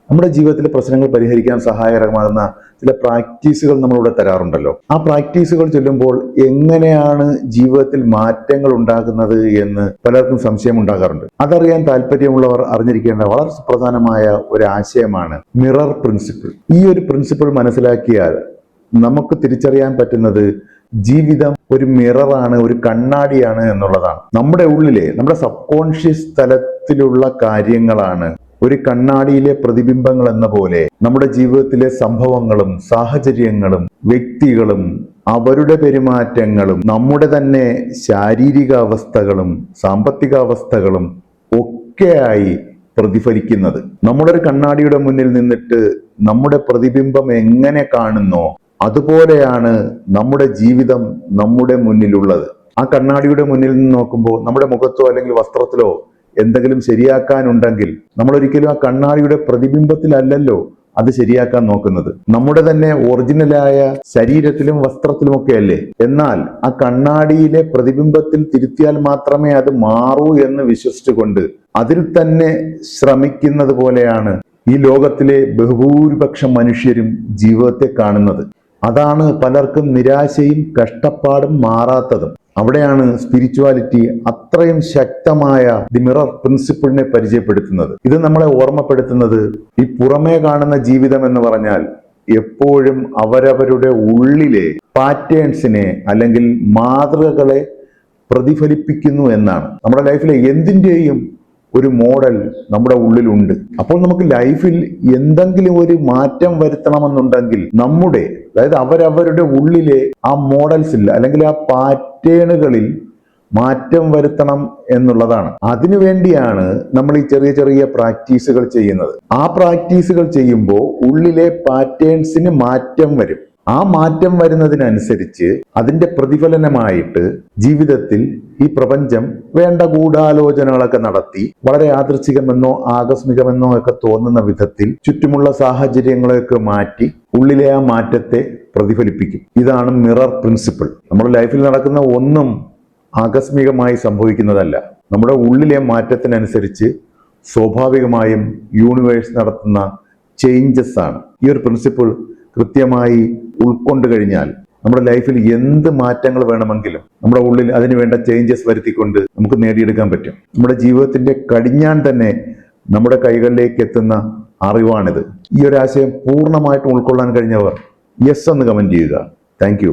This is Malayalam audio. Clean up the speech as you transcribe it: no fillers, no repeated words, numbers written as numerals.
നമ്മുടെ ജീവിതത്തിലെ പ്രശ്നങ്ങൾ പരിഹരിക്കാൻ സഹായകരമാകുന്ന ചില പ്രാക്ടീസുകൾ നമ്മളിവിടെ തരാറുണ്ടല്ലോ. ആ പ്രാക്ടീസുകൾ ചൊല്ലുമ്പോൾ എങ്ങനെയാണ് ജീവിതത്തിൽ മാറ്റങ്ങൾ ഉണ്ടാകുന്നത് എന്ന് പലർക്കും സംശയം ഉണ്ടാകാറുണ്ട്. അതറിയാൻ താല്പര്യമുള്ളവർ അറിഞ്ഞിരിക്കേണ്ട വളരെ സുപ്രധാനമായ ഒരു ആശയമാണ് മിറർ പ്രിൻസിപ്പിൾ. ഈ ഒരു പ്രിൻസിപ്പിൾ മനസ്സിലാക്കിയാൽ നമുക്ക് തിരിച്ചറിയാൻ പറ്റുന്നത് ജീവിതം ഒരു മിററാണ്, ഒരു കണ്ണാടിയാണ് എന്നുള്ളതാണ്. നമ്മുടെ ഉള്ളിലെ, നമ്മുടെ സബ് കോൺഷ്യസ് തലത്തിലുള്ള കാര്യങ്ങളാണ് ഒരു കണ്ണാടിയിലെ പ്രതിബിംബങ്ങൾ എന്ന പോലെ നമ്മുടെ ജീവിതത്തിലെ സംഭവങ്ങളും സാഹചര്യങ്ങളും വ്യക്തികളും അവരുടെ പെരുമാറ്റങ്ങളും നമ്മുടെ തന്നെ ശാരീരിക അവസ്ഥകളും സാമ്പത്തിക അവസ്ഥകളും ഒക്കെയായി പ്രതിഫലിക്കുന്നത്. നമ്മളൊരു കണ്ണാടിയുടെ മുന്നിൽ നിന്നിട്ട് നമ്മുടെ പ്രതിബിംബം എങ്ങനെ കാണുന്നോ അതുപോലെയാണ് നമ്മുടെ ജീവിതം നമ്മുടെ മുന്നിലുള്ളത്. ആ കണ്ണാടിയുടെ മുന്നിൽ നിന്ന് നോക്കുമ്പോൾ നമ്മുടെ മുഖത്തോ അല്ലെങ്കിൽ വസ്ത്രത്തിലോ എന്തെങ്കിലും ശരിയാക്കാനുണ്ടെങ്കിൽ നമ്മൾ ഒരിക്കലും ആ കണ്ണാടിയുടെ പ്രതിബിംബത്തിലല്ലല്ലോ അത് ശരിയാക്കാൻ നോക്കുന്നത്. നമ്മുടെ തന്നെ ഒറിജിനലായ ശരീരത്തിലും വസ്ത്രത്തിലുമൊക്കെ അല്ലേ. എന്നാൽ ആ കണ്ണാടിയിലെ പ്രതിബിംബത്തിൽ തിരുത്തിയാൽ മാത്രമേ അത് മാറൂ എന്ന് വിശ്വസിച്ചുകൊണ്ട് അതിൽ തന്നെ ശ്രമിക്കുന്നത് പോലെയാണ് ഈ ലോകത്തിലെ ബഹുഭൂരിപക്ഷം മനുഷ്യരും ജീവിതത്തെ കാണുന്നത്. അതാണ് പലർക്കും നിരാശയും കഷ്ടപ്പാടും മാറാത്തതും. അവിടെയാണ് സ്പിരിച്വാലിറ്റി അത്രയും ശക്തമായ ദി മിറർ പ്രിൻസിപ്പിളിനെ പരിചയപ്പെടുത്തുന്നത്. ഇത് നമ്മളെ ഓർമ്മപ്പെടുത്തുന്നത് ഈ പുറമേ കാണുന്ന ജീവിതം എന്ന് പറഞ്ഞാൽ എപ്പോഴും അവരവരുടെ ഉള്ളിലെ പാറ്റേൺസിനെ അല്ലെങ്കിൽ മാതൃകകളെ പ്രതിഫലിപ്പിക്കുന്നു എന്നാണ്. നമ്മുടെ ലൈഫിലെ എന്തിൻ്റെയും ഒരു മോഡൽ നമ്മുടെ ഉള്ളിലുണ്ട്. അപ്പോൾ നമുക്ക് ലൈഫിൽ എന്തെങ്കിലും ഒരു മാറ്റം വരുത്തണമെന്നുണ്ടെങ്കിൽ നമ്മുടെ, അതായത് അവരവരുടെ ഉള്ളിലെ ആ മോഡൽസിൽ അല്ലെങ്കിൽ ആ പാറ്റേണുകളിൽ മാറ്റം വരുത്തണം എന്നുള്ളതാണ്. അതിനുവേണ്ടിയാണ് നമ്മൾ ഈ ചെറിയ ചെറിയ പ്രാക്ടീസുകൾ ചെയ്യുന്നത്. ആ പ്രാക്ടീസുകൾ ചെയ്യുമ്പോൾ ഉള്ളിലെ പാറ്റേൺസിന് മാറ്റം വരും. ആ മാറ്റം വരുന്നതിനനുസരിച്ച് അതിന്റെ പ്രതിഫലനമായിട്ട് ജീവിതത്തിൽ ഈ പ്രപഞ്ചം വേണ്ട ഗൂഢാലോചനകളൊക്കെ നടത്തി വളരെ യാദൃച്ഛികമെന്നോ ആകസ്മികമെന്നോ ഒക്കെ തോന്നുന്ന വിധത്തിൽ ചുറ്റുമുള്ള സാഹചര്യങ്ങളെയൊക്കെ മാറ്റി ഉള്ളിലെ ആ മാറ്റത്തെ പ്രതിഫലിപ്പിക്കും. ഇതാണ് മിറർ പ്രിൻസിപ്പിൾ. നമ്മുടെ ലൈഫിൽ നടക്കുന്ന ഒന്നും ആകസ്മികമായി സംഭവിക്കുന്നതല്ല. നമ്മുടെ ഉള്ളിലെ മാറ്റത്തിനനുസരിച്ച് സ്വാഭാവികമായും യൂണിവേഴ്സ് നടത്തുന്ന ചേഞ്ചസ് ആണ്. ഈ ഒരു പ്രിൻസിപ്പിൾ കൃത്യമായി ഉൾക്കൊണ്ട് കഴിഞ്ഞാൽ നമ്മുടെ ലൈഫിൽ എന്ത് മാറ്റങ്ങൾ വേണമെങ്കിലും നമ്മുടെ ഉള്ളിൽ അതിന് വേണ്ട ചേഞ്ചസ് വരുത്തിക്കൊണ്ട് നമുക്ക് നേടിയെടുക്കാൻ പറ്റും. നമ്മുടെ ജീവിതത്തിന്റെ കടിഞ്ഞാൻ തന്നെ നമ്മുടെ കൈകളിലേക്ക് എത്തുന്ന അറിവാണിത്. ഈ ഒരു ആശയം പൂർണ്ണമായിട്ടും ഉൾക്കൊള്ളാൻ കഴിഞ്ഞവർ യെസ് എന്ന് കമന്റ് ചെയ്യുക. താങ്ക്